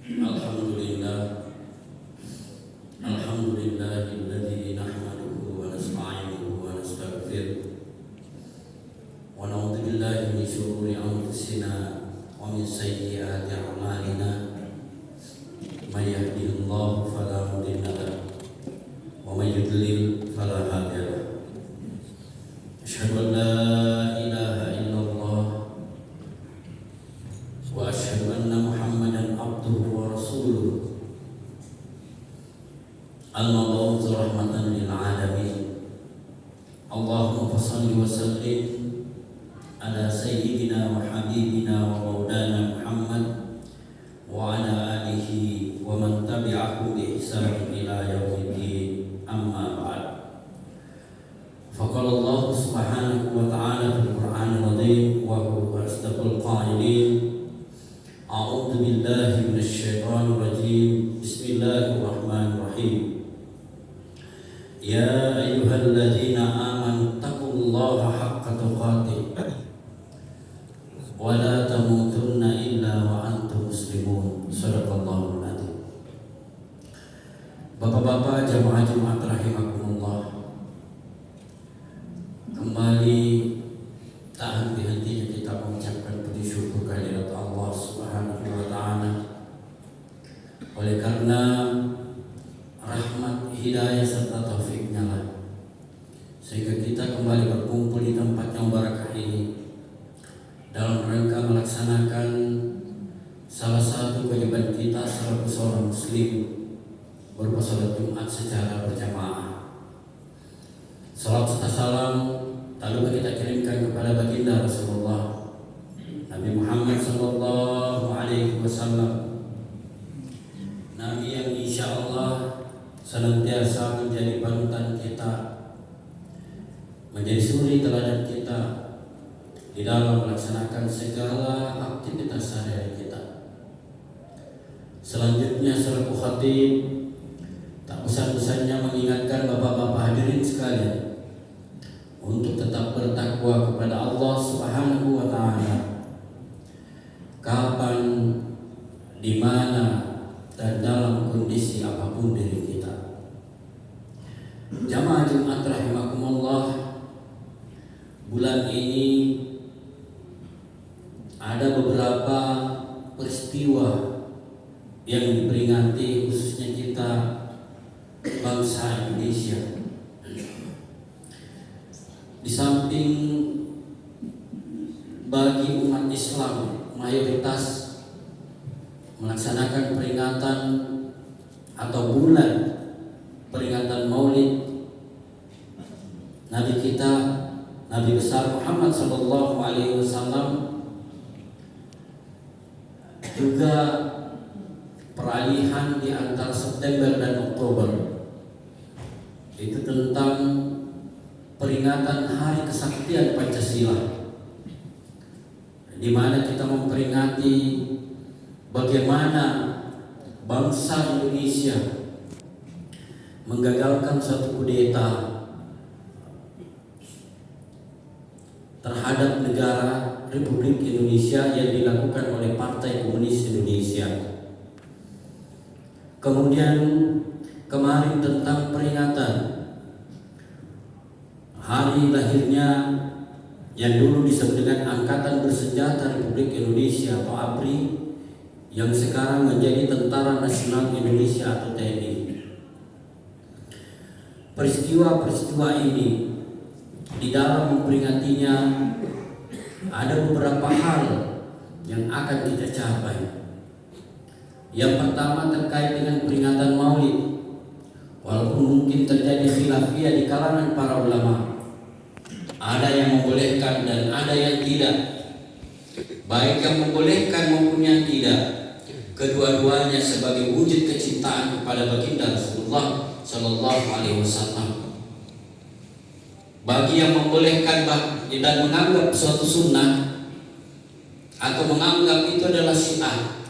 Alhamdulillah, alhamdulillahilladzi nahmaduhu wa nasta'inuhu wa nastaghfiruh wa na'udzu billahi min shururi anfusina wa min sayyiati a'malina. May yahdihillahu fala mudilla lahu wa may yudlil fala hadiya lahu. Asyhadu an la ilaha illallah wa asyhadu anna Muhammadan abduhu wa rasuluh al-mab'uts rahmatan lil alamin. Allahumma shalli wa sallim ala sayyidina wa habibina wa maulana Muhammad wa ala alihi wa man tabi'ahu bi ihsan ila yaumiddin. Amma ba'd. Faqala Allah subhanahu wa ta'ala fil Qur'anil azim wa huwa asdaqul qailin. A'udzu billahi minasy syaithanir rajim. Bismillahirrahmanirrahim. Ya ayyuhalladzina amanu taqullaha haqqa tuqatih wa la tamutunna illa wa antum muslimun. Shadaqallahul adzim. Bapak-bapak jamaah Jumat rahimakumullah, kembali tak henti-hentinya kita mengucapkan puji syukur kehadirat Allah Subhanahu wa taala. Oleh karena rahmat, hidayah serta taufiknya lah, sehingga kita kembali berkumpul di tempat yang barakah ini dalam rangka melaksanakan salah satu kewajiban kita selaku seorang muslim, berupa salat Jumat secara berjamaah. Salat serta salam tak lupa kita kirimkan kepada baginda Rasulullah Nabi Muhammad sallallahu alaihi wasallam, Nabi yang insyaallah senantiasa menjadi panutan kita, menjadi suri teladan kita di dalam melaksanakan segala aktivitas sehari-hari kita. Selanjutnya selaku khatib tak bosan-bosannya mengingatkan bapak-bapak hadirin sekalian untuk tetap bertakwa kepada Allah Subhanahu wa taala, kapan, di mana, dan dalam kondisi apapun diri kita. Jamaah Jumat rahimakumullah, bulan ini ada beberapa peristiwa yang diperingati khususnya kita bangsa Indonesia. Di samping bagi umat Islam mayoritas melaksanakan peringatan atau bulan peringatan Maulid Nabi kita, Nabi besar Muhammad sallallahu alaihi wasallam, juga peralihan di antara September dan Oktober itu tentang peringatan Hari Kesaktian Pancasila, di mana kita memperingati bagaimana bangsa Indonesia menggagalkan satu kudeta terhadap negara Republik Indonesia yang dilakukan oleh Partai Komunis Indonesia. Kemudian kemarin tentang peringatan hari lahirnya yang dulu disebut dengan Angkatan Bersenjata Republik Indonesia atau ABRI, yang sekarang menjadi Tentara Nasional Indonesia atau TNI. Peristiwa-peristiwa ini di dalam memperingatinya ada beberapa hal yang akan kita capai. Yang pertama terkait dengan peringatan Maulid. Walaupun mungkin terjadi khilafiyah di kalangan para ulama, ada yang membolehkan dan ada yang tidak, baik yang membolehkan maupun yang tidak, kedua-duanya sebagai wujud kecintaan kepada baginda Rasulullah sallallahu alaihi wasallam. Bagi yang membolehkan dan menganggap suatu sunnah atau menganggap itu adalah syiah,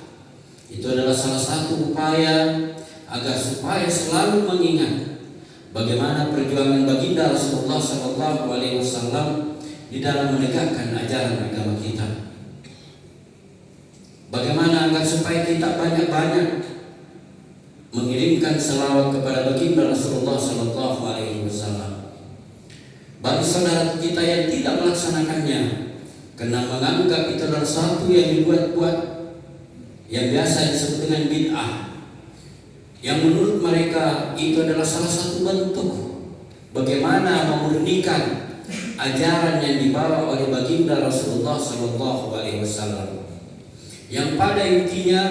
itu adalah salah satu upaya agar supaya selalu mengingat bagaimana perjuangan baginda Rasulullah sallallahu alaihi wasallam di dalam menegakkan ajaran agama kita. Bagaimana agar supaya kita banyak-banyak mengirimkan selawat kepada baginda Rasulullah Sallallahu Alaihi Wasallam. Bagi saudara kita yang tidak melaksanakannya karena menganggap itu adalah satu yang dibuat-buat, yang biasa disebut dengan bid'ah, yang menurut mereka itu adalah salah satu bentuk bagaimana memurnikan ajaran yang dibawa oleh baginda Rasulullah Sallallahu Alaihi Wasallam, yang pada intinya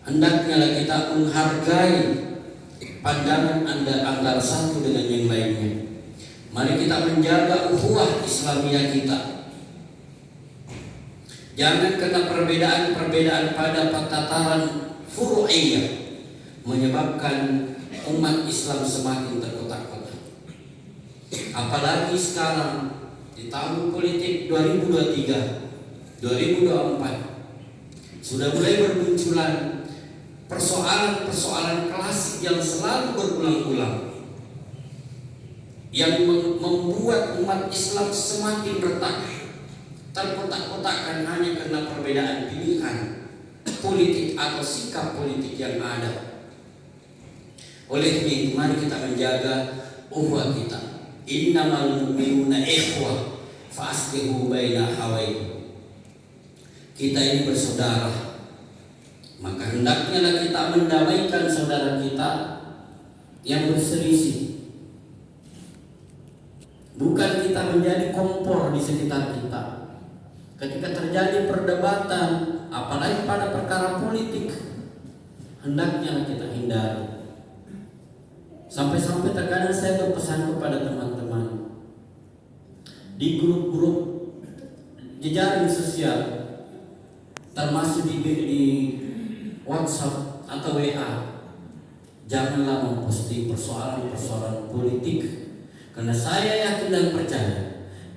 hendaknya kita menghargai pandangan antara satu dengan yang lainnya. Mari kita menjaga ukhuwah Islamiyah kita. Jangan karena perbedaan-perbedaan pada tataran furu'iyah menyebabkan umat Islam semakin terkotak-kotak. Apalagi sekarang di tahun politik 2023, 2024 sudah mulai bermunculan persoalan-persoalan klasik yang selalu berulang-ulang, yang membuat umat Islam semakin retak, terkotak-kotakkan hanya karena perbedaan pilihan politik atau sikap politik yang ada. Oleh itu, mari kita menjaga ukhuwah kita. Innamal mu'minuna ikhwah fa aslihu baina akhawaykum. Kita ini bersaudara, maka hendaknya kita mendamaikan saudara kita yang berselisih. Bukan kita menjadi kompor di sekitar kita. Ketika terjadi perdebatan, apalagi pada perkara politik, hendaknya kita hindari. Sampai-sampai terkadang saya berpesan kepada teman-teman di grup-grup jejaring sosial, termasuk di WhatsApp atau WA, janganlah memposting persoalan-persoalan politik, karena saya yakin dan percaya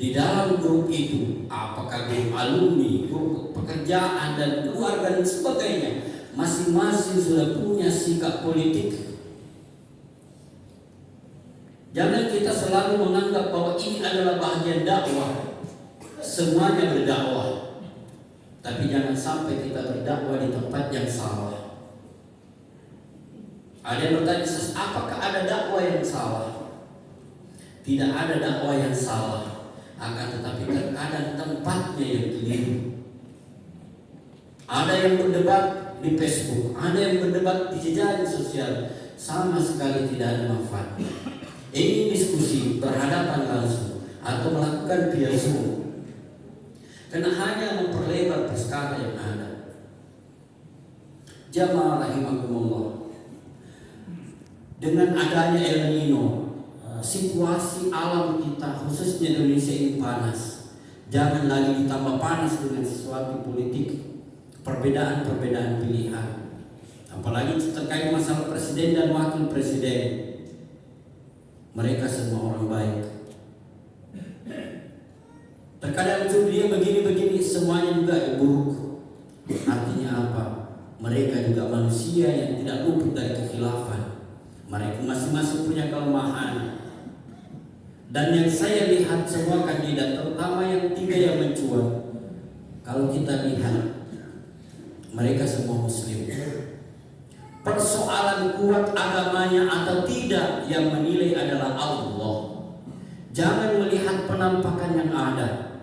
di dalam grup itu, apakah grup alumni, grup pekerjaan dan keluarga dan sebagainya, masing-masing sudah punya sikap politik. Jangan kita selalu menganggap bahwa ini adalah bagian dakwah, semuanya berdakwah, tapi jangan sampai kita berdakwah di tempat yang salah. Ada yang bertanya, apakah ada dakwah yang salah? Tidak ada dakwah yang salah, akan tetapi terkadang tempatnya yang keliru. Ada yang berdebat di Facebook, ada yang berdebat di jejaring sosial, sama sekali tidak ada manfaatnya. Ingin diskusi berhadapan langsung atau melakukan via Zoom, karena hanya memperlebar perkara yang ada. Jamaah rahimakumullah, dengan adanya El Nino, situasi alam kita khususnya Indonesia ini panas. Jangan lagi ditambah panas dengan sesuatu politik, perbedaan-perbedaan pilihan, apalagi terkait masalah presiden dan wakil presiden. Mereka semua orang baik. Terkadang dia begini-begini, semuanya juga buruk. Artinya apa? Mereka juga manusia yang tidak luput dari kekhilafan. Mereka masing-masing punya kelemahan. Dan yang saya lihat semua kandidat, terutama yang 3 yang mencuat, kalau kita lihat, mereka semua muslim. Persoalan kuat agamanya atau tidak yang menilai adalah Allah. Jangan melihat penampakan yang ada.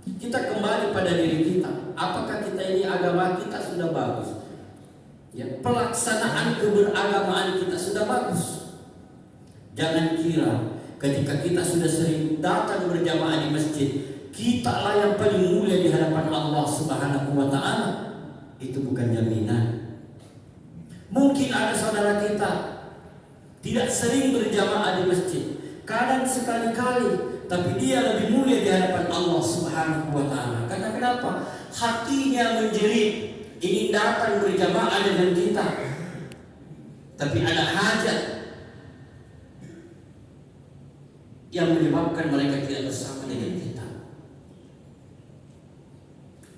Kita kembali pada diri kita. Apakah kita ini agama kita sudah bagus? Ya, pelaksanaan keberagamaan kita sudah bagus. Jangan kira ketika kita sudah sering datang berjamaah di masjid, kita lah yang paling mulia di hadapan Allah Subhanahu wa Ta'ala. Itu bukan jaminan. Mungkin ada saudara kita tidak sering berjamaah di masjid, kadang sekali-kali, tapi dia lebih mulia di hadapan Allah Subhanahu wa Ta'ala. Karena kenapa? Hatinya menjerit, ingin datang berjamaah dengan kita, tapi ada hajat yang menyebabkan mereka tidak bersama dengan kita.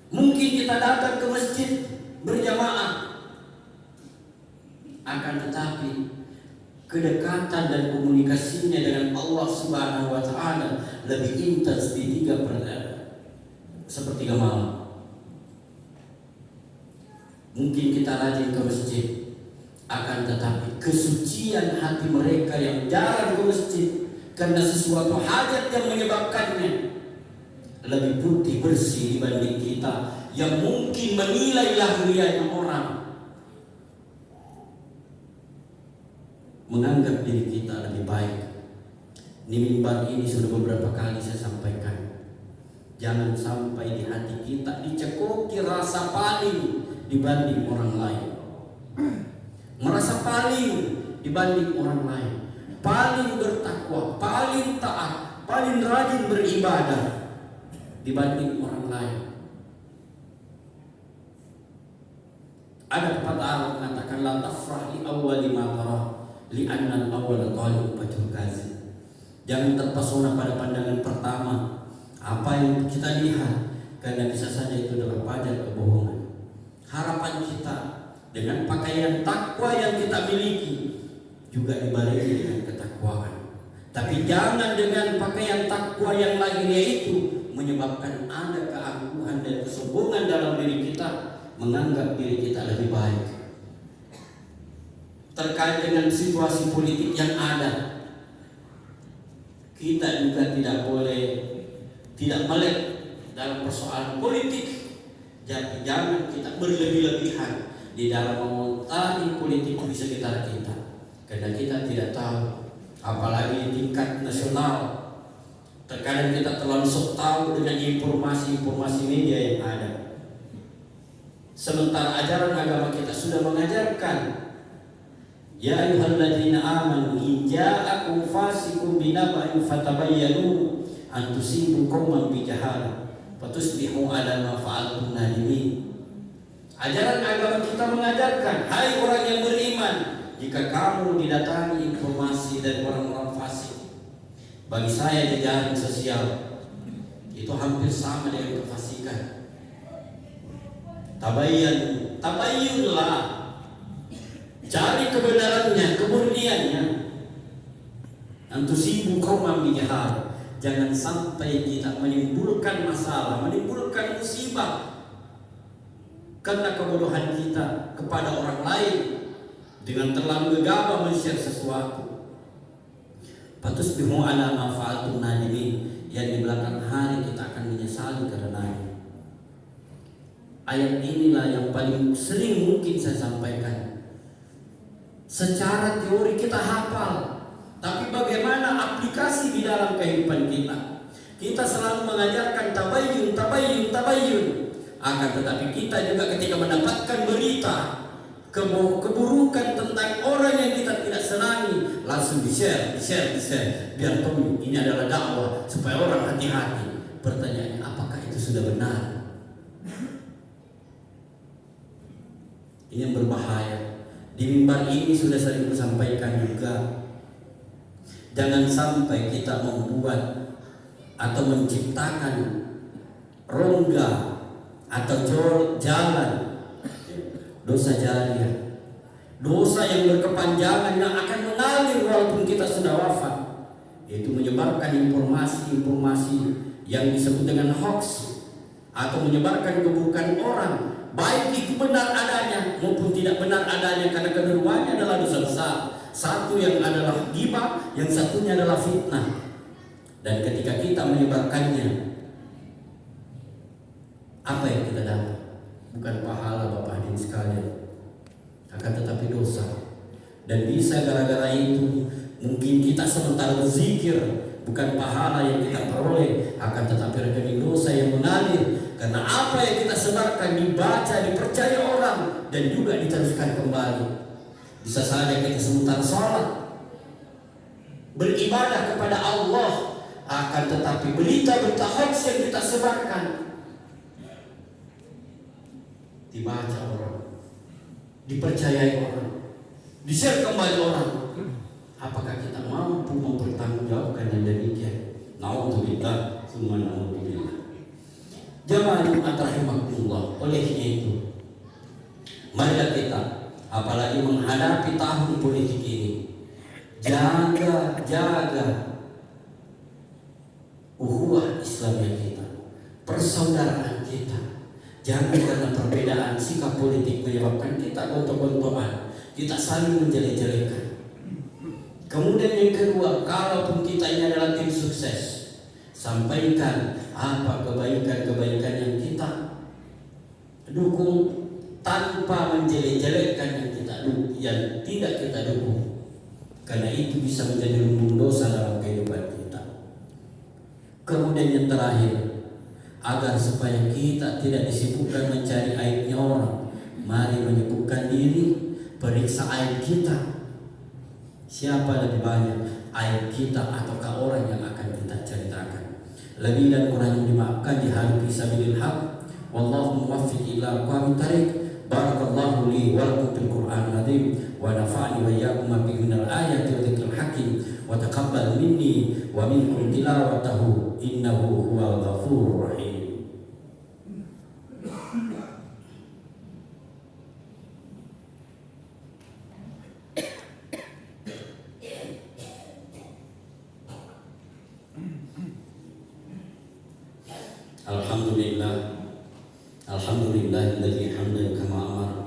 Mungkin kita datang ke masjid berjamaah, akan tetapi kedekatan dan komunikasinya dengan Allah Subhanahu wa Ta'ala lebih intens di 3/4 malam. Mungkin kita rajin ke masjid, akan tetapi kesucian hati mereka yang jarang ke masjid karena sesuatu hajat yang menyebabkannya lebih putih bersih dibanding kita yang mungkin menilai lahiriahnya orang, menganggap diri kita lebih baik. Di mimbar ini sudah beberapa kali saya sampaikan, jangan sampai di hati kita dicekoki rasa paling dibanding orang lain, merasa paling dibanding orang lain, paling bertakwa, paling taat, paling rajin beribadah dibanding orang lain. Ada pepatah Arab mengatakan la tafrah li awwali ma tara li anna al-awwala talib bajul gazi. Jangan terpesona pada pandangan pertama apa yang kita lihat, karena bisa saja itu adalah pajak kebohongan. Harapan kita dengan pakaian takwa yang kita miliki juga dibarengi dengan ketakwaan. Tapi jangan dengan pakaian takwa yang lahirnya itu menyebabkan ada keangkuhan dan kesombongan dalam diri kita, menganggap diri kita lebih baik. Terkait dengan situasi politik yang ada, kita juga tidak boleh tidak melek dalam persoalan politik. Jadi jangan kita berlebih-lebihan di dalam mengomentari politik di sekitar kita, karena kita tidak tahu, apalagi di tingkat nasional. Terkadang kita terlalu sok tahu dengan informasi-informasi media yang ada, sementara ajaran agama kita sudah mengajarkan, ya ayyuhalladzina amanu in ja'akum fasiqun binaba'in fatabayyanu an tusibu qauman bijahalah fatusbihu 'ala ma fa'altum nadimin. Ajaran agama kita mengajarkan, hai orang yang beriman, jika kamu didatangi informasi dari orang-orang fasik, bagi saya di jaring sosial itu hampir sama dengan kefasikan. Tabayyunlah, cari kebenarannya, kemurniannya. Antusibu qauman bijahal, jangan sampai kita menimbulkan masalah, menimbulkan musibah karena kebodohan kita kepada orang lain dengan terlalu gegabah men-share sesuatu. Fatusbihu 'ala ma fa'altum nadimin, yang di belakang hari kita akan menyesali karenanya. Ayat inilah yang paling sering mungkin saya sampaikan. Secara teori kita hafal, tapi bagaimana aplikasi di dalam kehidupan kita? Kita selalu mengajarkan tabayyun, tabayyun, tabayyun. Akan tetapi kita juga ketika mendapatkan berita keburukan tentang orang yang kita tidak senangi, langsung di-share. Biar tahu ini adalah dakwah supaya orang hati-hati. Pertanyaannya, apakah itu sudah benar? Ini yang berbahaya. Di mimbar ini sudah sering sampaikan juga, jangan sampai kita membuat atau menciptakan rongga atau jalan dosa jariah, dosa yang berkepanjangan yang akan mengalir walaupun kita sudah wafat, yaitu menyebarkan informasi-informasi yang disebut dengan hoax atau menyebarkan keburukan orang, baik itu benar adanya maupun tidak benar adanya, karena keduanya adalah dosa besar. Satu yang adalah ghibah, yang satunya adalah fitnah. Dan ketika kita menyebarkannya, apa yang kita dapat? Bukan pahala Bapak hadirin sekalian, akan tetapi dosa. Dan bisa gara-gara itu mungkin kita sementara berzikir, bukan pahala yang kita peroleh, akan tetapi rekening dosa yang mengalir. Karena apa yang kita sebarkan dibaca, dipercaya orang, dan juga diteruskan kembali. Bisa saja kita sementara sholat, beribadah kepada Allah, akan tetapi berita-berita hoax yang kita sebarkan dibaca orang, dipercayai orang, di-share kembali orang. Apakah kita mampu mempertanggungjawabkan yang demikian? Na'udzubillah, summa na'udzubillah. Jamaah Jumat rahimakumullah. Olehnya itu, marilah kita, apalagi menghadapi tahun politik ini, jaga ukhuwah Islamiyah kita, persaudaraan kita. Jangan karena perbedaan perbedaan sikap politik menyebabkan kita gontok-gontokan, kita saling menjelek-jelekan. Kemudian yang kedua, kalaupun kita ini adalah tim sukses, sampaikan apa kebaikan-kebaikan yang kita dukung tanpa menjelek-jelekkan yang tidak kita dukung, karena itu bisa menjadi lumbung dosa dalam kehidupan kita. Kemudian yang terakhir, agar supaya kita tidak disibukkan mencari aibnya orang, mari menyibukkan diri, periksa aib kita. Siapa lebih banyak, aib kita ataukah orang yang akan kita ceritakan? Lebih dan kurang yang dimaafkan di hari fisabilil haq. Wallahu muwaffiq ila aqwamit thariq. Barakallahu li wa lakum fil Qur'anil azim wa nafa'ani wa iyyakum bihi minal ayati wa dzikril hakim wa taqabbal minni wa minkum tilawatahu innahu huwal ghafurur rahim. Alhamdulillahilladzi hamdan kama amara.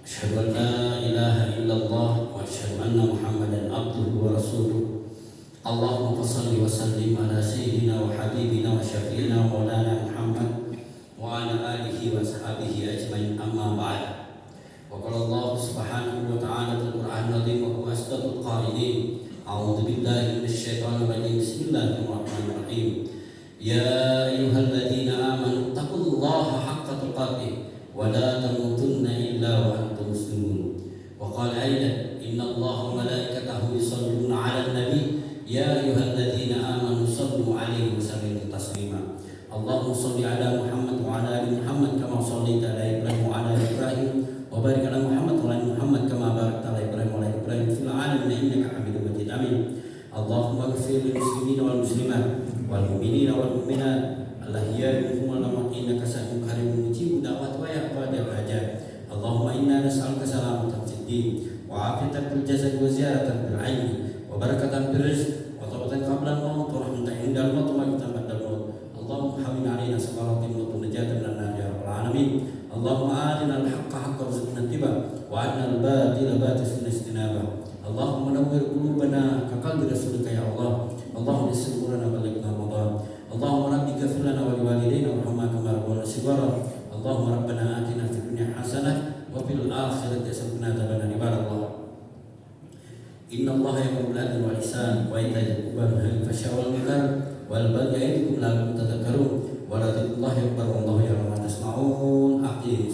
Asyhadu an la ilaha illallah wa asyhadu anna Muhammadan abduhu wa rasuluh. Allahumma shalli wa sallim ala sayyidina wa habibina wa syafi'ina wa maulana Muhammad wa ala alihi wa sahbihi ajmain, amma ba'd. Wa qala Allah subhanahu wa ta'ala fil Qur'anil azim wa huwa asdaqul qailin. A'udzu billahi minasy syaithanir rajim. Bismillahirrahmanirrahim. Ya ayyuhalladzina amanu taqullaha haqqa tuqatih wa la tamutunna illa wa antum muslimun. Wa qala aidan innallaha wa malaikatahu yusholluna 'alan nabi ya ayyuhalladzina amanu shallu 'alaihi wa sallimu taslima. Allahumma shalli 'ala Muhammad wa 'ala ali Muhammad kama shallaita 'ala Ibrahim wa 'ala ali Ibrahim wa barik 'ala Muhammad wa 'ala ali Muhammad kama barakta 'ala Ibrahim wa 'ala ali Ibrahim fil 'alamin innaka Hamidum Majid. Amin. Allahumma ighfir lil muslimina wal muslimat wal mu'minina wal mu'minat al-ahya'i minhum wal amwat innaka sami'un qaribun mujibud da'wat wa yaqbalul hajat. Allahumma inna nas'aluka salamatan fid din wa 'afiyatan fil jasad wa ziyaratan fil 'ilmi wa barakatan fil rizq wa tawbatan qabla al-maut wa rahmatan 'indal maut wa maghfiratan ba'dal maut. Allahumma hawwin 'alaina sabaratin wa najatan minan nar ya rabbal alamin. Allahumma arina al-haqqa haqqan warzuqna ittiba wa arina al-batila batilan ijtinaba. Allahumma nawwir qulubana ka qalbi rasulika ya Allah. Allahumma yassir umurana wa balighna Ramadan. Allahumma rabbi ighfir lana wa liwalidayna warhamna kama rabbana shighara. Allahumma rabbana atina fid dunya hasanah wa fil akhirati hasanah wa qina adzabannar. Inna Allaha ya'muru bil 'adli wal ihsan wa ita'i dzil qurba wa yanha 'anil fahsya'i wal munkar wal baghi ya'idukum la'allakum tadhakkarun. Wa la tadhkurullaha akbar wallahu ya'lamu ma tasna'un. Aqim